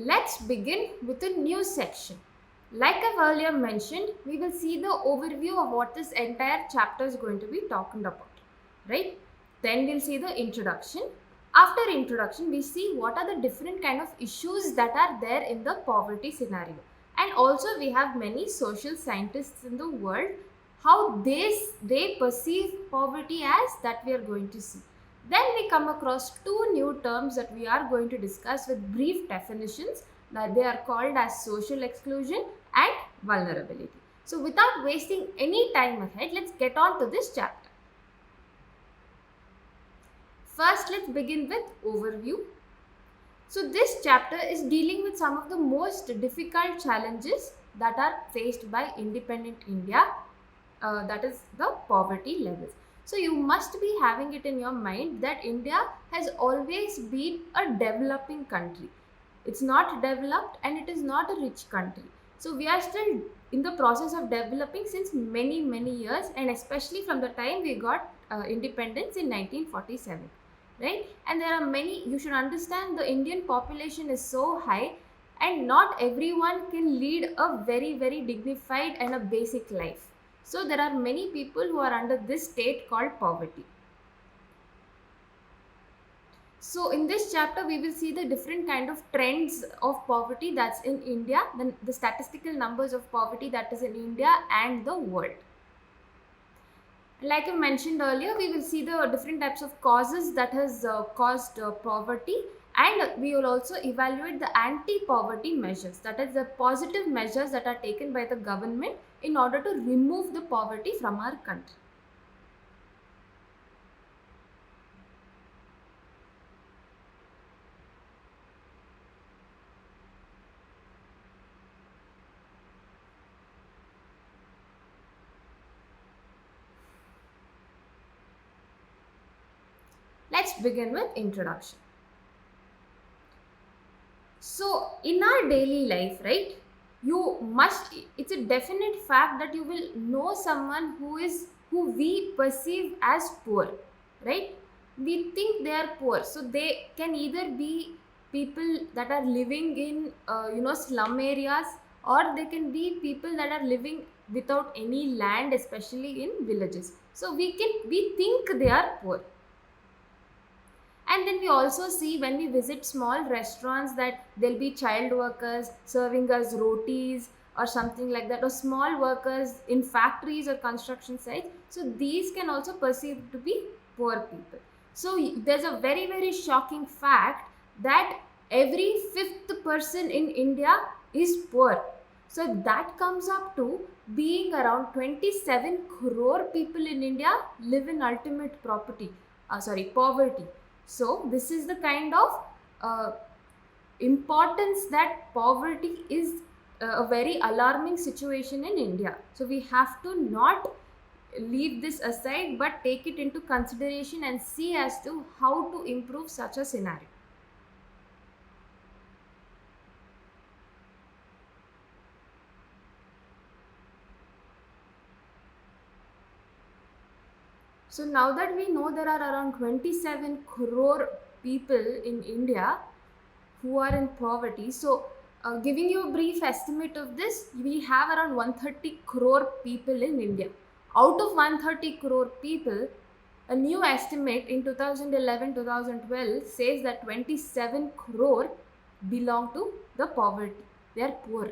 Let's begin with a new section. Like I've earlier mentioned, we will see the overview of what this entire chapter is going to be talking about, right? Then we'll see the introduction. After introduction, we see what are the different kind of issues that are there in the poverty scenario. And also we have many social scientists in the world, how they perceive poverty as that we are going to see. Then we come across two new terms that we are going to discuss with brief definitions that they are called as social exclusion and vulnerability. So without wasting any time ahead, let's get on to this chapter. First, let's begin with overview. So this chapter is dealing with some of the most difficult challenges that are faced by independent India, that is the poverty levels. So you must be having it in your mind that India has always been a developing country. It's not developed and it is not a rich country. So we are still in the process of developing since many years, and especially from the time we got independence in 1947, right? And there are many, you should understand the Indian population is so high and not everyone can lead a very dignified and a basic life. So there are many people who are under this state called poverty. So in this chapter, we will see the different kind of trends of poverty that's in India, the statistical numbers of poverty that is in India and the world. Like I mentioned earlier, we will see the different types of causes that has caused poverty, and we will also evaluate the anti-poverty measures, that is the positive measures that are taken by the government in order to remove the poverty from our country. Let's begin with introduction. So in our daily life, right, it's a definite fact that you will know someone who we perceive as poor, right? We think they are poor, so they can either be people that are living in slum areas, or they can be people that are living without any land, especially in villages. So we think they are poor. And then we also see when we visit small restaurants that there'll be child workers serving us rotis or something like that, or small workers in factories or construction sites. So these can also perceive to be poor people. So there's a very shocking fact that every fifth person in India is poor. So that comes up to being around 27 crore people in India live in ultimate poverty. So this is the kind of importance that poverty is a very alarming situation in India. So we have to not leave this aside but take it into consideration and see as to how to improve such a scenario. So now that we know there are around 27 crore people in India who are in poverty, so giving you a brief estimate of this, we have around 130 crore people in India. Out of 130 crore people, a new estimate in 2011-2012 says that 27 crore belong to the poverty. They are poor,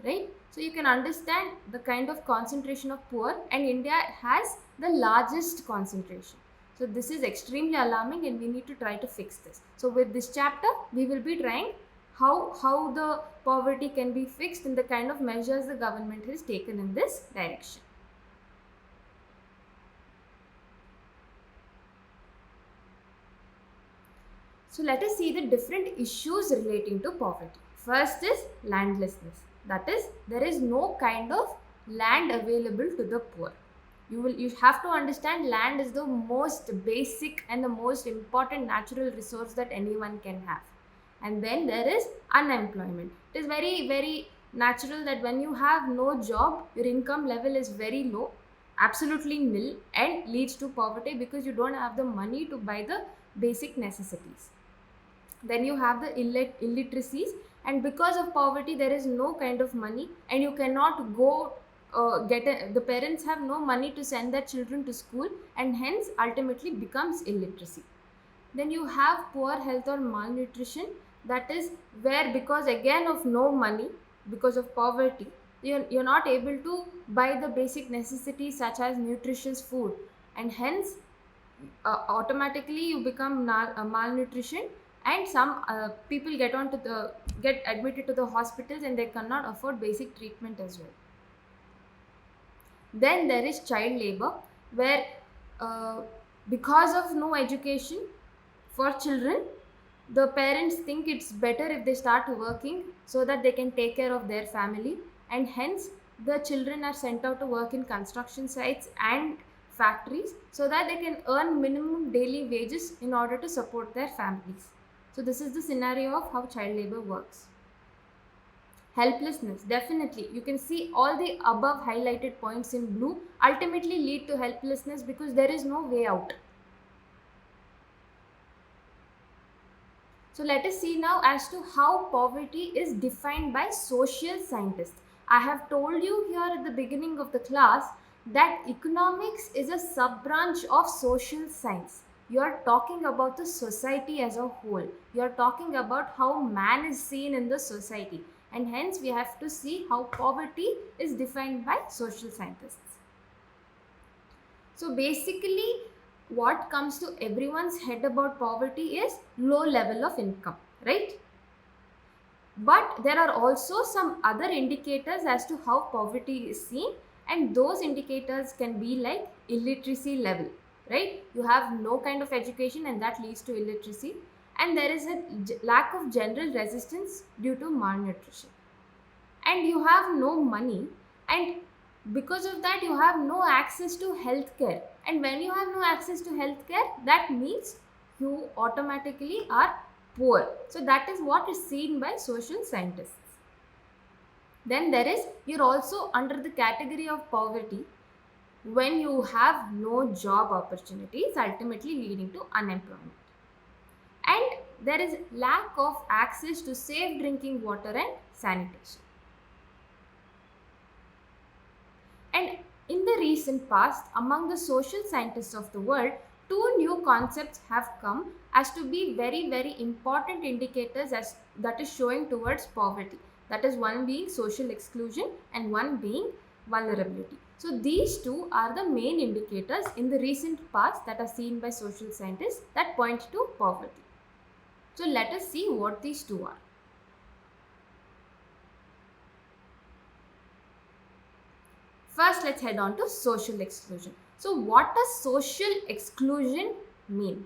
right? So you can understand the kind of concentration of poor, and India has the largest concentration. So this is extremely alarming and we need to try to fix this. So with this chapter, we will be trying how the poverty can be fixed and the kind of measures the government has taken in this direction. So let us see the different issues relating to poverty. First is landlessness. That is, there is no kind of land available to the poor. You have to understand land is the most basic and the most important natural resource that anyone can have. And then there is unemployment. It is very natural that when you have no job, your income level is very low, absolutely nil, and leads to poverty because you don't have the money to buy the basic necessities. Then you have the illiteracies, and because of poverty there is no kind of money, and you cannot go the parents have no money to send their children to school, and hence ultimately becomes illiteracy. Then you have poor health or malnutrition, that is where, because again of no money, because of poverty, you're not able to buy the basic necessities such as nutritious food, and hence automatically you become malnutrition, and some people get admitted to the hospitals and they cannot afford basic treatment as well. Then there is child labor, where uh, because of no education for children, the parents think it's better if they start working so that they can take care of their family, and hence the children are sent out to work in construction sites and factories so that they can earn minimum daily wages in order to support their families. So this is the scenario of how child labor works. Helplessness, definitely. You can see all the above highlighted points in blue ultimately lead to helplessness because there is no way out. So let us see now as to how poverty is defined by social scientists. I have told you here at the beginning of the class that economics is a sub-branch of social science. You are talking about the society as a whole. You are talking about how man is seen in the society, and hence we have to see how poverty is defined by social scientists. So basically, what comes to everyone's head about poverty is low level of income, right? But there are also some other indicators as to how poverty is seen, and those indicators can be like illiteracy level, right? You have no kind of education and that leads to illiteracy, and there is a lack of general resistance due to malnutrition, and you have no money, and because of that you have no access to healthcare, and when you have no access to healthcare, that means you automatically are poor. So that is what is seen by social scientists. Then there is, you're also under the category of poverty when you have no job opportunities, ultimately leading to unemployment, and there is lack of access to safe drinking water and sanitation. And in the recent past, among the social scientists of the world, two new concepts have come as to be very, very important indicators as that is showing towards poverty. That is, one being social exclusion and one being vulnerability. So these two are the main indicators in the recent past that are seen by social scientists that point to poverty. So let us see what these two are. First, let's head on to social exclusion. So what does social exclusion mean?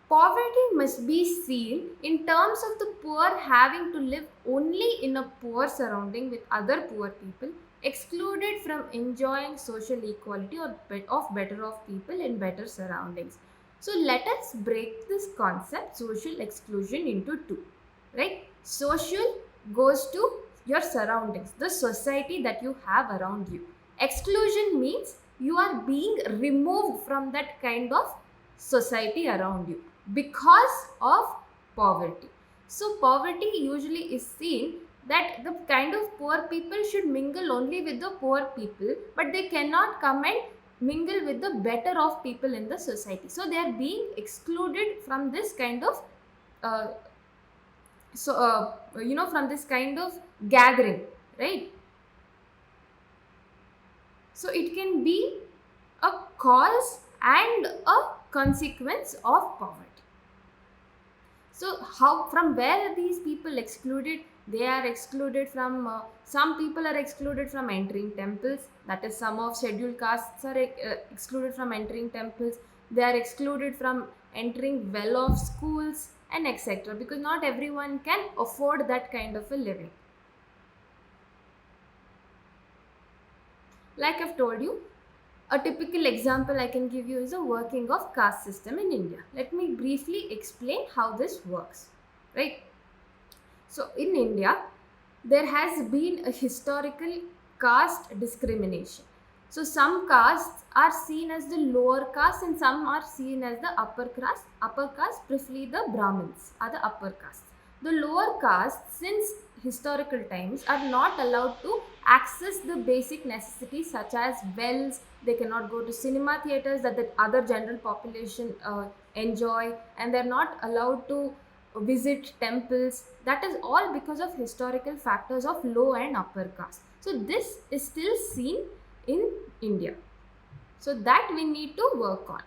Poverty must be seen in terms of the poor having to live only in a poor surrounding with other poor people, excluded from enjoying social equality or of better off people in better surroundings. So let us break this concept social exclusion into two, right? Social goes to your surroundings, the society that you have around you. Exclusion means you are being removed from that kind of society around you because of poverty. So poverty usually is seen that the kind of poor people should mingle only with the poor people, but they cannot come and mingle with the better off people in the society. So they are being excluded from this kind of uh, from this kind of gathering, right? So it can be a cause and a consequence of poverty. So how, from where are these people excluded? They are excluded from, some people are excluded from entering temples. That is, some of scheduled castes are excluded from entering temples. They are excluded from entering well-off schools and etc. because not everyone can afford that kind of a living. Like I've told you, a typical example I can give you is the working of caste system in India. Let me briefly explain how this works, right? So in India, there has been a historical caste discrimination. So some castes are seen as the lower caste and some are seen as the upper caste. Upper caste, preferably the Brahmins, are the upper caste. The lower caste, since historical times, are not allowed to access the basic necessities such as wells. They cannot go to cinema theaters that the other general population enjoy, and they're not allowed to visit temples. That is all because of historical factors of low and upper caste. So this is still seen in India. So that we need to work on.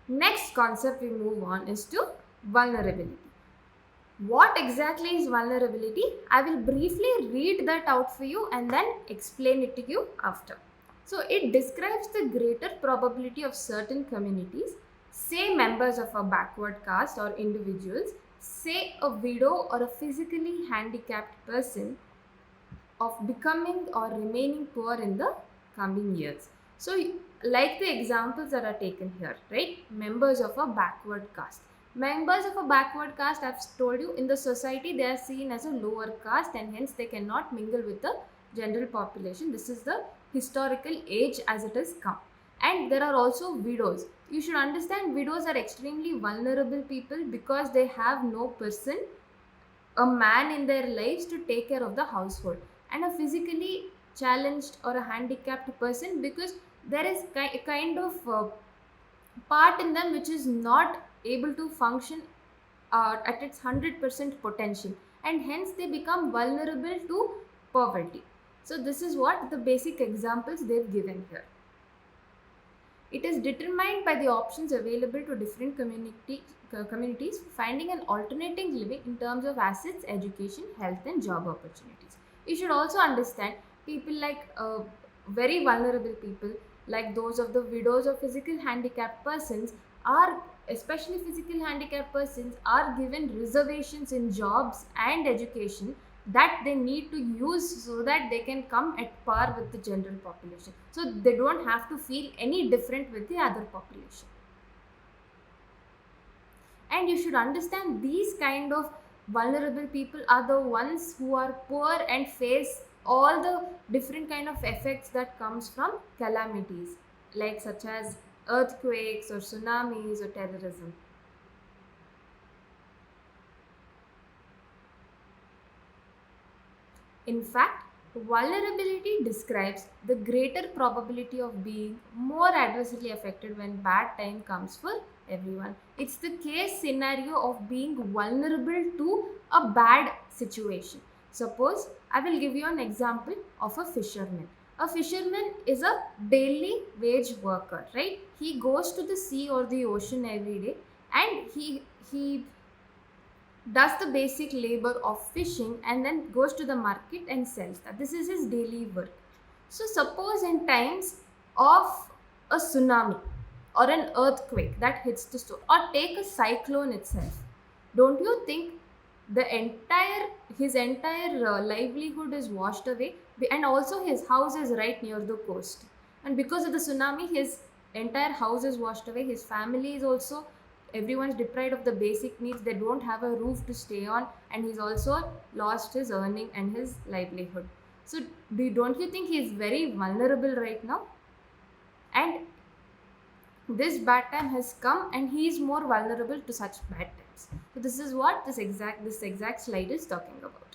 Next concept we move on is to vulnerability. What exactly is vulnerability? I will briefly read that out for you and then explain it to you after. So it describes the greater probability of certain communities, say members of a backward caste or individuals, say a widow or a physically handicapped person, of becoming or remaining poor in the coming years. So, like the examples that are taken here, right? Members of a backward caste. Members of a backward caste, I've told you, in the society they are seen as a lower caste and hence they cannot mingle with the general population. This is the historical age as it has come. And there are also widows. You should understand widows are extremely vulnerable people because they have no person, a man in their lives to take care of the household, and a physically challenged or a handicapped person because there is a kind of part in them which is not able to function at its 100% potential, and hence they become vulnerable to poverty. So this is what the basic examples they've given here. It is determined by the options available to different communities finding an alternating living in terms of assets, education, health and job opportunities. You should also understand people like very vulnerable people like those of the widows of physical handicapped persons are, especially physical handicapped persons, are given reservations in jobs and education that they need to use so that they can come at par with the general population. So they don't have to feel any different with the other population. And you should understand these kind of vulnerable people are the ones who are poor and face all the different kind of effects that comes from calamities like such as earthquakes or tsunamis or terrorism. In fact, vulnerability describes the greater probability of being more adversely affected when bad time comes for everyone. It's the case scenario of being vulnerable to a bad situation. Suppose I will give you an example of a fisherman. A fisherman is a daily wage worker, right? He goes to the sea or the ocean every day and he does the basic labor of fishing and then goes to the market and sells that. This is his daily work. So suppose in times of a tsunami or an earthquake that hits the store, or take a cyclone itself, don't you think the entire his entire livelihood is washed away, and also his house is right near the coast, and because of the tsunami his entire house is washed away, his family is also, everyone's deprived of the basic needs, they don't have a roof to stay on, and he's also lost his earning and his livelihood. So don't you think he's very vulnerable right now? And this bad time has come and he is more vulnerable to such bad times. So this is what this exact slide is talking about.